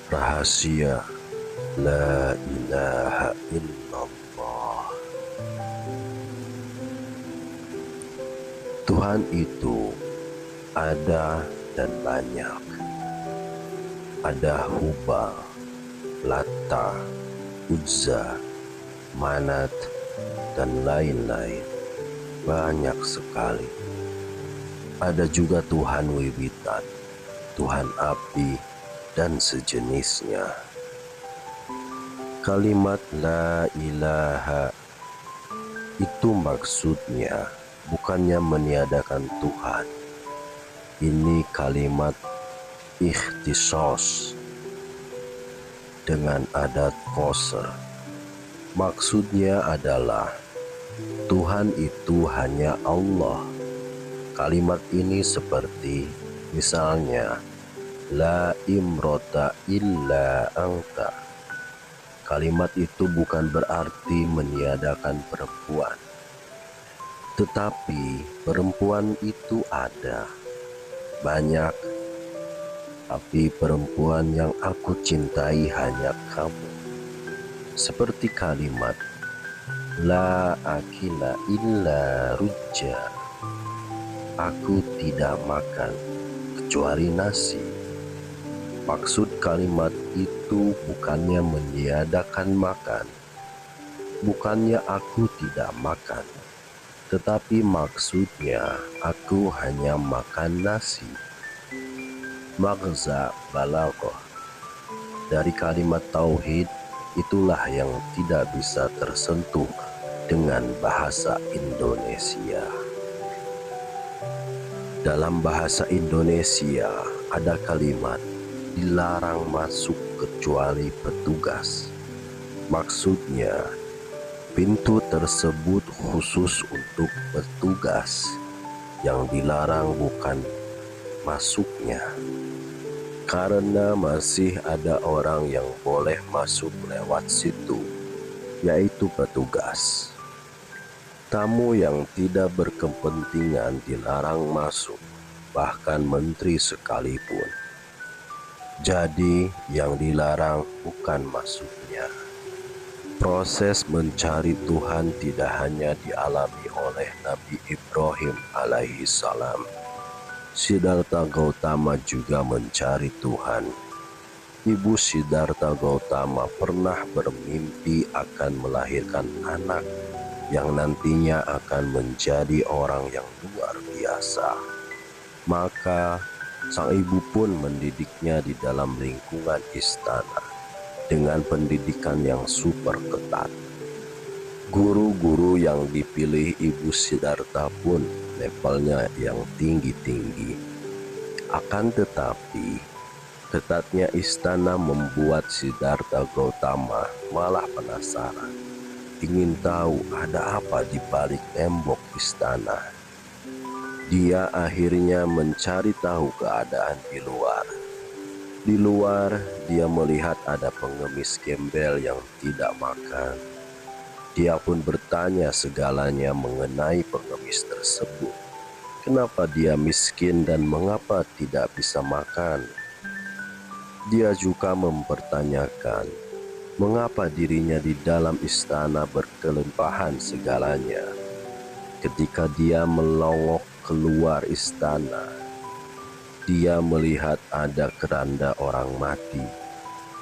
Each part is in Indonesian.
Rahasia La ilaha illallah. Tuhan itu ada dan banyak. Ada Hubal, Lata, Uzza, Manat, dan lain-lain. Banyak sekali. Ada juga Tuhan Wiwitan, Tuhan api, dan sejenisnya. Kalimat la ilaha itu maksudnya bukannya meniadakan Tuhan. Ini kalimat ikhtisos dengan adat qasr. Maksudnya adalah Tuhan itu hanya Allah. Kalimat ini seperti misalnya la imrota illa anta. Kalimat itu bukan berarti meniadakan perempuan, tetapi perempuan itu ada, banyak, tapi perempuan yang aku cintai hanya kamu. Seperti kalimat la akila illa rujja. Aku tidak makan kecuali nasi. Maksud kalimat itu bukannya meniadakan makan, bukannya aku tidak makan, tetapi maksudnya aku hanya makan nasi. Maghza balaghah dari kalimat tauhid itulah yang tidak bisa tersentuh dengan bahasa Indonesia. Dalam bahasa Indonesia ada kalimat dilarang masuk kecuali petugas. Maksudnya pintu tersebut khusus untuk petugas. Yang dilarang bukan masuknya, karena masih ada orang yang boleh masuk lewat situ, yaitu petugas. Tamu yang tidak berkepentingan dilarang masuk, bahkan menteri sekalipun. Jadi yang dilarang bukan masuknya. Proses mencari Tuhan tidak hanya dialami oleh Nabi Ibrahim alaihi salam. Siddhartha Gautama juga mencari Tuhan. Ibu Siddhartha Gautama pernah bermimpi akan melahirkan anak yang nantinya akan menjadi orang yang luar biasa. Maka sang ibu pun mendidiknya di dalam lingkungan istana dengan pendidikan yang super ketat. Guru-guru yang dipilih Ibu Siddhartha pun levelnya yang tinggi-tinggi. Akan tetapi, ketatnya istana membuat Siddhartha Gautama malah penasaran. Ingin tahu ada apa di balik tembok istana. Dia akhirnya mencari tahu keadaan di luar. Di luar, dia melihat ada pengemis gembel yang tidak makan. Dia pun bertanya segalanya mengenai pengemis tersebut. Kenapa dia miskin dan mengapa tidak bisa makan? Dia juga mempertanyakan mengapa dirinya di dalam istana berkelimpahan segalanya. Ketika dia melongok keluar istana, dia melihat ada keranda orang mati.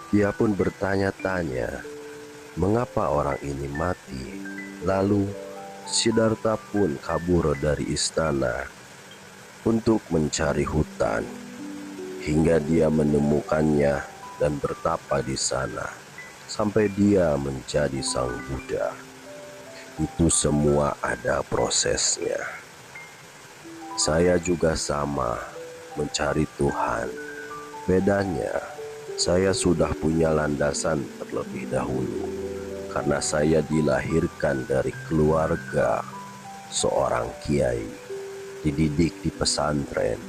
Dia pun bertanya-tanya, mengapa orang ini mati? Lalu Siddhartha pun kabur dari istana untuk mencari hutan, hingga dia menemukannya dan bertapa di sana. Sampai dia menjadi sang Buddha. Itu semua ada prosesnya. Saya juga sama mencari Tuhan. Bedanya, saya sudah punya landasan terlebih dahulu. Karena saya dilahirkan dari keluarga seorang kiai. Dididik di pesantren.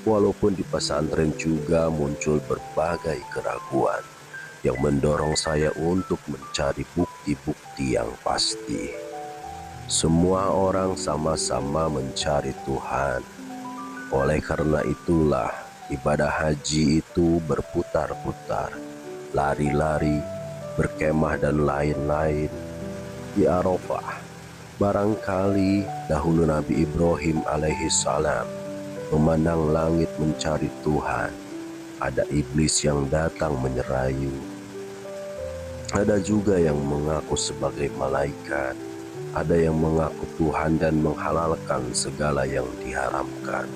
Walaupun di pesantren juga muncul berbagai keraguan yang mendorong saya untuk mencari bukti-bukti yang pasti. Semua orang sama-sama mencari Tuhan. Oleh karena itulah ibadah haji itu berputar-putar lari-lari, berkemah dan lain-lain. Di Arafah, barangkali dahulu Nabi Ibrahim alaihi salam memandang langit mencari Tuhan. Ada iblis yang datang menyerayu. Ada juga yang mengaku sebagai malaikat. Ada yang mengaku Tuhan dan menghalalkan segala yang diharamkan.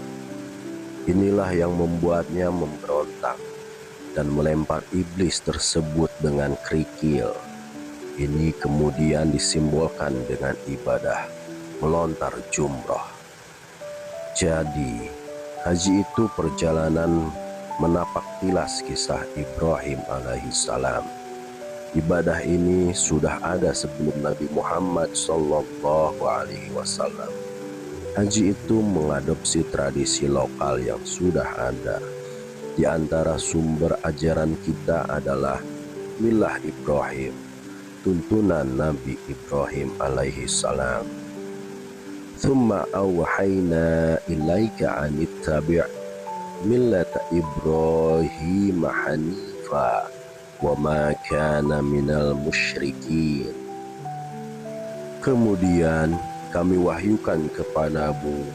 Inilah yang membuatnya memberontak dan melempar iblis tersebut dengan kerikil. Ini kemudian disimbolkan dengan ibadah melontar jumroh. Jadi, haji itu perjalanan menapak tilas kisah Ibrahim alaihissalam. Ibadah ini sudah ada sebelum Nabi Muhammad sallallahu alaihi wasallam. Haji itu mengadopsi tradisi lokal yang sudah ada. Di antara sumber ajaran kita adalah milah Ibrahim, tuntunan Nabi Ibrahim alaihi salam. Thumma awhayna ilaika anittabi' millata Ibrahim hanifa wa ma kana minal musyrikin. Kemudian kami wahyukan kepadamu,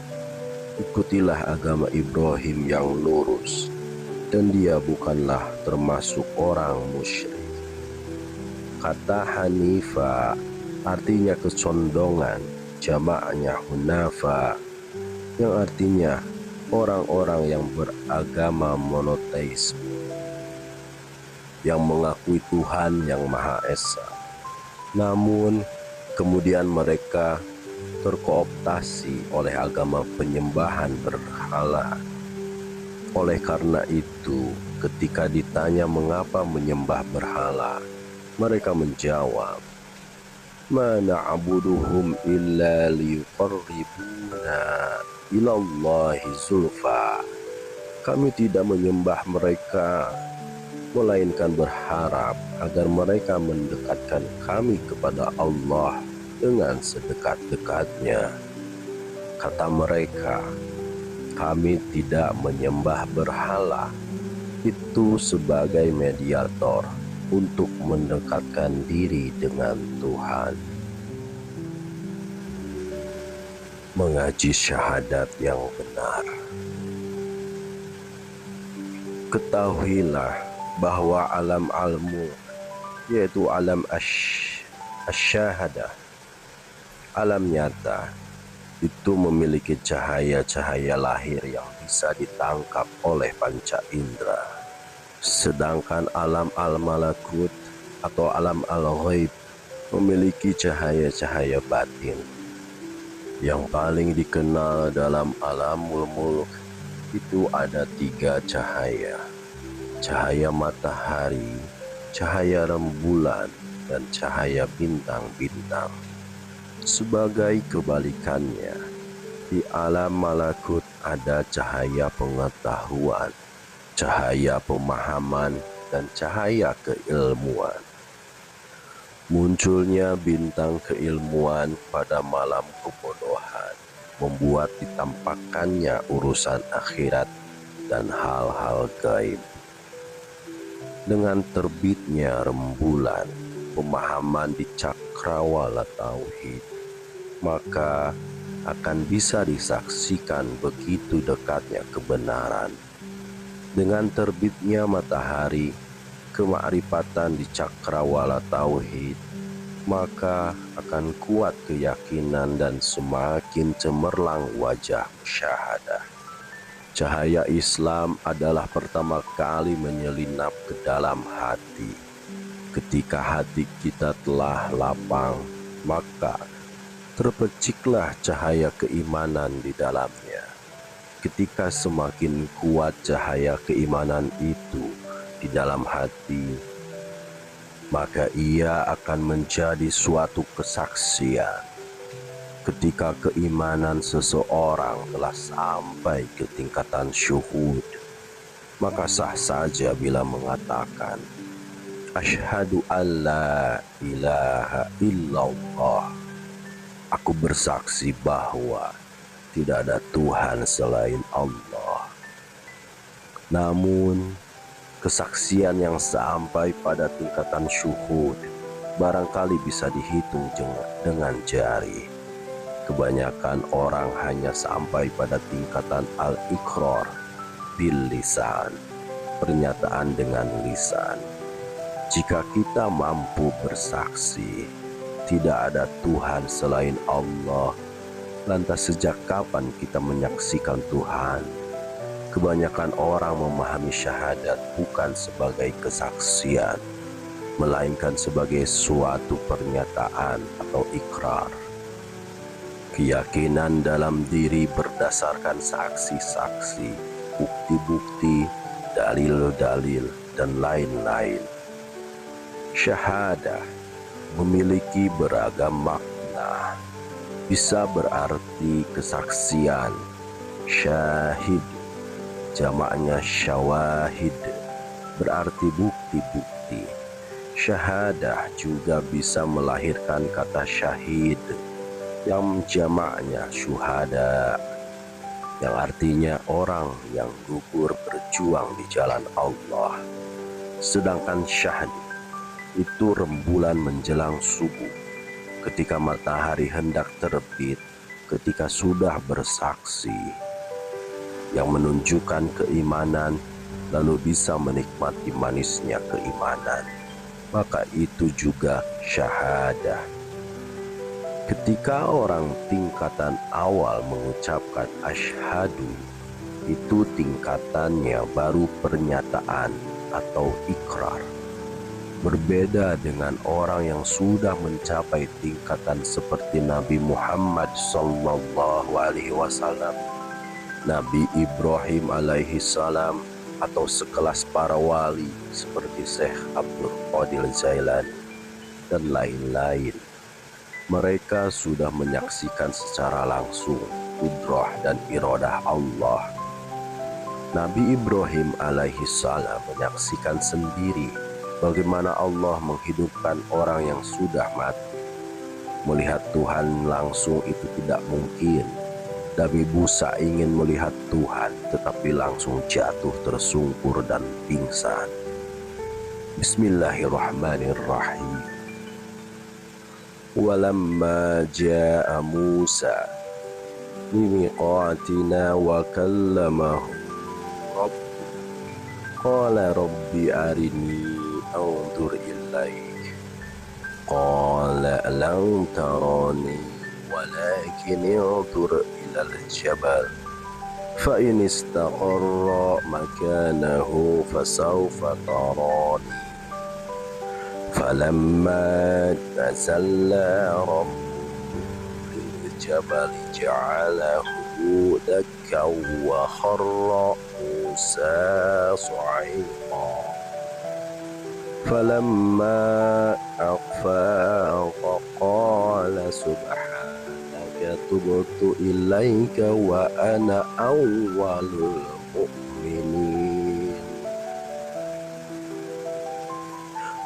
ikutilah agama Ibrahim yang lurus, dan dia bukanlah termasuk orang musyrik. Kata Hanifa artinya kecondongan, jamaknya Hunafa, yang artinya orang-orang yang beragama monoteisme, yang mengakui Tuhan yang Maha Esa. Namun kemudian mereka terkooptasi oleh agama penyembahan berhala. Oleh karena itu, ketika ditanya mengapa menyembah berhala, mereka menjawab, "Ma na'buduhum illa liyuqarribuna ilallahi zulfa." Kami tidak menyembah mereka, melainkan berharap agar mereka mendekatkan kami kepada Allah dengan sedekat-dekatnya. Kata mereka, kami tidak menyembah berhala, itu sebagai mediator untuk mendekatkan diri dengan Tuhan. Mengaji syahadat yang benar. Ketahuilah bahwa alam al-mulk, yaitu alam asyahadah, alam nyata, itu memiliki cahaya-cahaya lahir yang bisa ditangkap oleh panca indera. Sedangkan alam al-malakut atau alam al-ghaib memiliki cahaya-cahaya batin. Yang paling dikenal dalam alamul mulk itu ada 3 cahaya. Cahaya matahari, cahaya rembulan, dan cahaya bintang-bintang. Sebagai kebalikannya, di alam malakut ada cahaya pengetahuan, cahaya pemahaman, dan cahaya keilmuan. Munculnya bintang keilmuan pada malam kebodohan membuat ditampakkannya urusan akhirat dan hal-hal gaib. Dengan terbitnya rembulan, pemahaman di cakrawala tauhid, maka akan bisa disaksikan begitu dekatnya kebenaran. Dengan terbitnya matahari, kemakrifatan di cakrawala tauhid, maka akan kuat keyakinan dan semakin cemerlang wajah musyahadah. Cahaya Islam adalah pertama kali menyelinap ke dalam hati. Ketika hati kita telah lapang, maka terpeciklah cahaya keimanan di dalamnya. Ketika semakin kuat cahaya keimanan itu di dalam hati, maka ia akan menjadi suatu kesaksian. Ketika keimanan seseorang telah sampai ke tingkatan syuhud, maka sah saja bila mengatakan, "Asyhadu alla ilaha illallah." Aku bersaksi bahwa tidak ada Tuhan selain Allah. Namun, Kesaksian yang sampai pada tingkatan syuhud barangkali bisa dihitung dengan jari. Kebanyakan orang hanya sampai pada tingkatan al-iqrar bil lisan, pernyataan dengan lisan. Jika kita mampu bersaksi tidak ada Tuhan selain Allah, lantas sejak kapan kita menyaksikan Tuhan? Kebanyakan orang memahami syahadat bukan sebagai kesaksian, melainkan sebagai suatu pernyataan atau ikrar. Keyakinan dalam diri berdasarkan saksi-saksi, bukti-bukti, dalil-dalil, dan lain-lain. Syahadah memiliki beragam makna. Bisa berarti kesaksian, syahid, jamaknya syawahid, berarti bukti-bukti. Syahadah juga bisa melahirkan kata syahid, yang jamaknya syuhada, yang artinya orang yang gugur berjuang di jalan Allah. Sedangkan syahd itu rembulan menjelang subuh, ketika matahari hendak terbit, ketika sudah bersaksi, yang menunjukkan keimanan lalu bisa menikmati manisnya keimanan, maka itu juga syahadah. Ketika orang tingkatan awal mengucapkan asyhadu, itu tingkatannya baru pernyataan atau ikrar. Berbeda dengan orang yang sudah mencapai tingkatan seperti Nabi Muhammad SAW, Nabi Ibrahim alaihi salam, atau sekelas para wali seperti Syekh Abdul Qadir Jailani dan lain-lain. Mereka sudah menyaksikan secara langsung kudrah dan iradah Allah. Nabi Ibrahim alaihi salam menyaksikan sendiri bagaimana Allah menghidupkan orang yang sudah mati. Melihat Tuhan langsung itu tidak mungkin. Nabi Musa ingin melihat Tuhan, tetapi langsung jatuh tersungkur dan pingsan. Bismillahirrahmanirrahim. Walamma ja'a Musa limiqatina wa kallamahu rabbuh qala rabbi arini anzur ilaik qala lan tarani walakin anzur ilal jabal fa in istaqarra makanahu fasawfa tarani falamma tazalla rabbuhu liljabal ja'alahu dakkan wa kharra Musa sa'iqa falamma afaqa qala subhanaka tubtu ilaika wa ana awwalul mu'minin.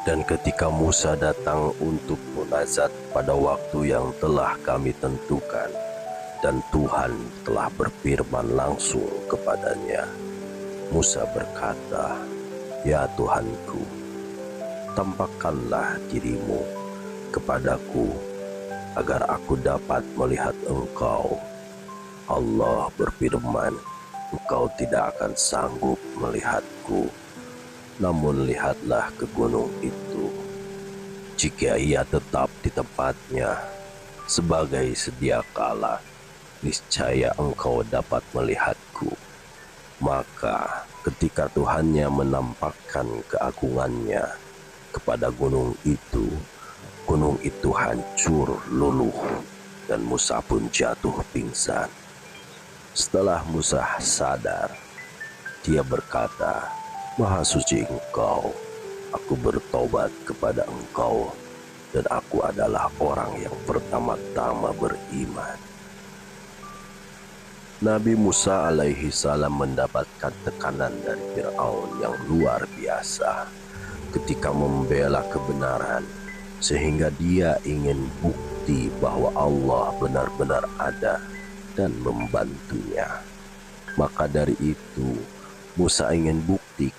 Dan ketika Musa datang untuk munajat pada waktu yang telah kami tentukan, dan Tuhan telah berfirman langsung kepadanya, Musa berkata, "Ya Tuhanku, tampakkanlah dirimu kepadaku agar aku dapat melihat Engkau." Allah berfirman, "Engkau tidak akan sanggup melihatku. Namun lihatlah ke gunung itu. Jika ia tetap di tempatnya sebagai sedia kala, niscaya engkau dapat melihatku." Maka ketika Tuhannya menampakkan keagungannya kepada gunung itu hancur luluh dan Musa pun jatuh pingsan. Setelah Musa sadar, dia berkata, "Maha suci Engkau, aku bertobat kepada Engkau, dan aku adalah orang yang pertama-tama beriman." Nabi Musa alaihi salam mendapatkan tekanan dari Fir'aun yang luar biasa ketika membela kebenaran, sehingga dia ingin bukti bahwa Allah benar-benar ada dan membantunya. Maka dari itu, Musa ingin bukti mengerti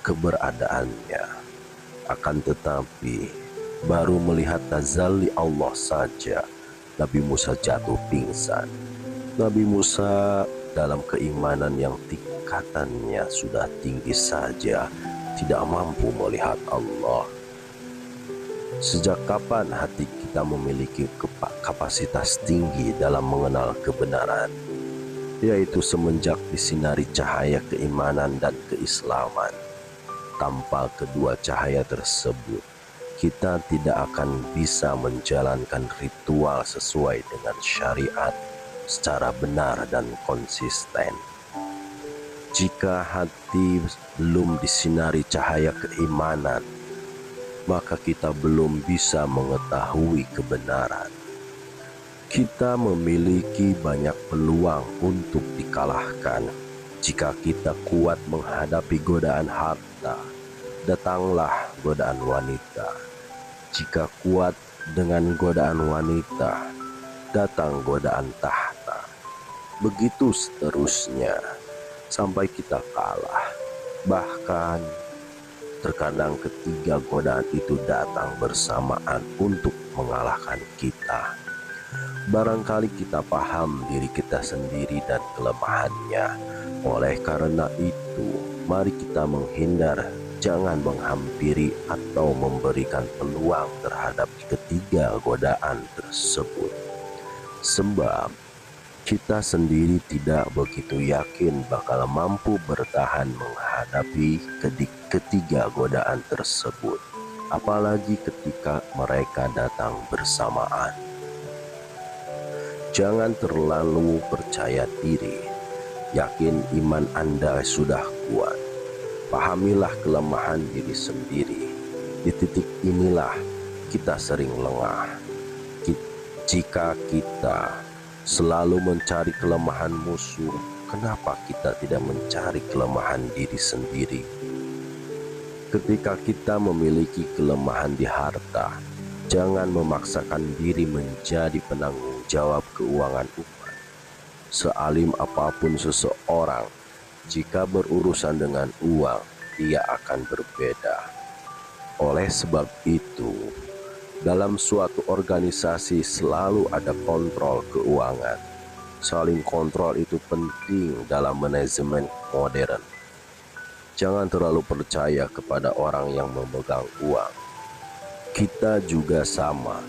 keberadaannya. Akan tetapi, baru melihat tazalli Allah saja, Nabi Musa jatuh pingsan. Nabi Musa dalam keimanan yang tingkatannya sudah tinggi saja tidak mampu melihat Allah. Sejak kapan hati kita memiliki kapasitas tinggi dalam mengenal kebenaran? Yaitu semenjak disinari cahaya keimanan dan keislaman. Tanpa kedua cahaya tersebut, kita tidak akan bisa menjalankan ritual sesuai dengan syariat secara benar dan konsisten. Jika hati belum disinari cahaya keimanan, maka kita belum bisa mengetahui kebenaran. Kita memiliki banyak peluang untuk dikalahkan. Jika kita kuat menghadapi godaan harta, datanglah godaan wanita. Jika kuat dengan godaan wanita, datang godaan tahta. Begitu seterusnya, sampai kita kalah. Bahkan terkadang ketiga godaan itu datang bersamaan untuk mengalahkan kita. Barangkali kita paham diri kita sendiri dan kelemahannya. Oleh karena itu, mari kita menghindar, jangan menghampiri atau memberikan peluang terhadap ketiga godaan tersebut. Sebab kita sendiri tidak begitu yakin bakal mampu bertahan menghadapi ketiga godaan tersebut, apalagi ketika mereka datang bersamaan. Jangan terlalu percaya diri. Yakin iman Anda sudah kuat. Pahamilah kelemahan diri sendiri. Di titik inilah kita sering lengah. Jika kita selalu mencari kelemahan musuh, kenapa kita tidak mencari kelemahan diri sendiri? Ketika kita memiliki kelemahan di harta, jangan memaksakan diri menjadi penanggung jawab keuangan umat. Sealim apapun seseorang, jika berurusan dengan uang, ia akan berbeda. Oleh sebab itu, dalam suatu organisasi selalu ada kontrol keuangan. Saling kontrol itu penting dalam manajemen modern. Jangan terlalu percaya kepada orang yang memegang uang. Kita juga sama.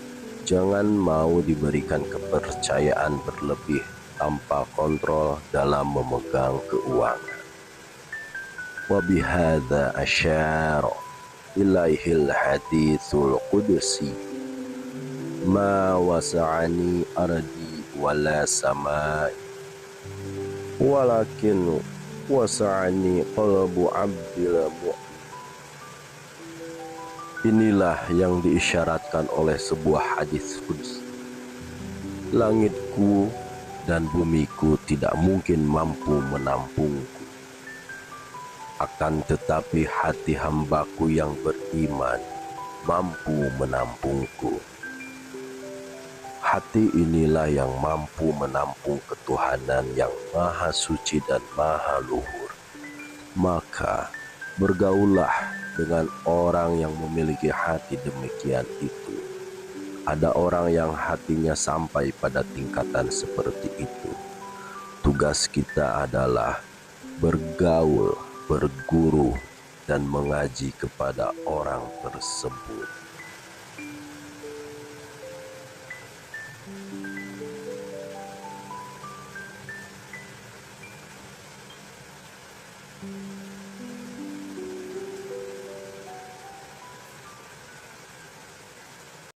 Jangan mau diberikan kepercayaan berlebih tanpa kontrol dalam memegang keuangan. Wa bihadza asyara ilaihil haditsul qudsi ma wasa'ani ardi wala samai walakin wasa'ani qalbu abdil mu'min. Inilah yang diisyaratkan oleh sebuah hadis qudsi. Langitku dan bumiku tidak mungkin mampu menampungku. Akan tetapi hati hambaku yang beriman mampu menampungku. Hati inilah yang mampu menampung ketuhanan yang maha suci dan maha luhur. Maka bergaullah dengan orang yang memiliki hati demikian itu. Ada orang yang hatinya sampai pada tingkatan seperti itu. Tugas kita adalah bergaul, berguru, dan mengaji kepada orang tersebut.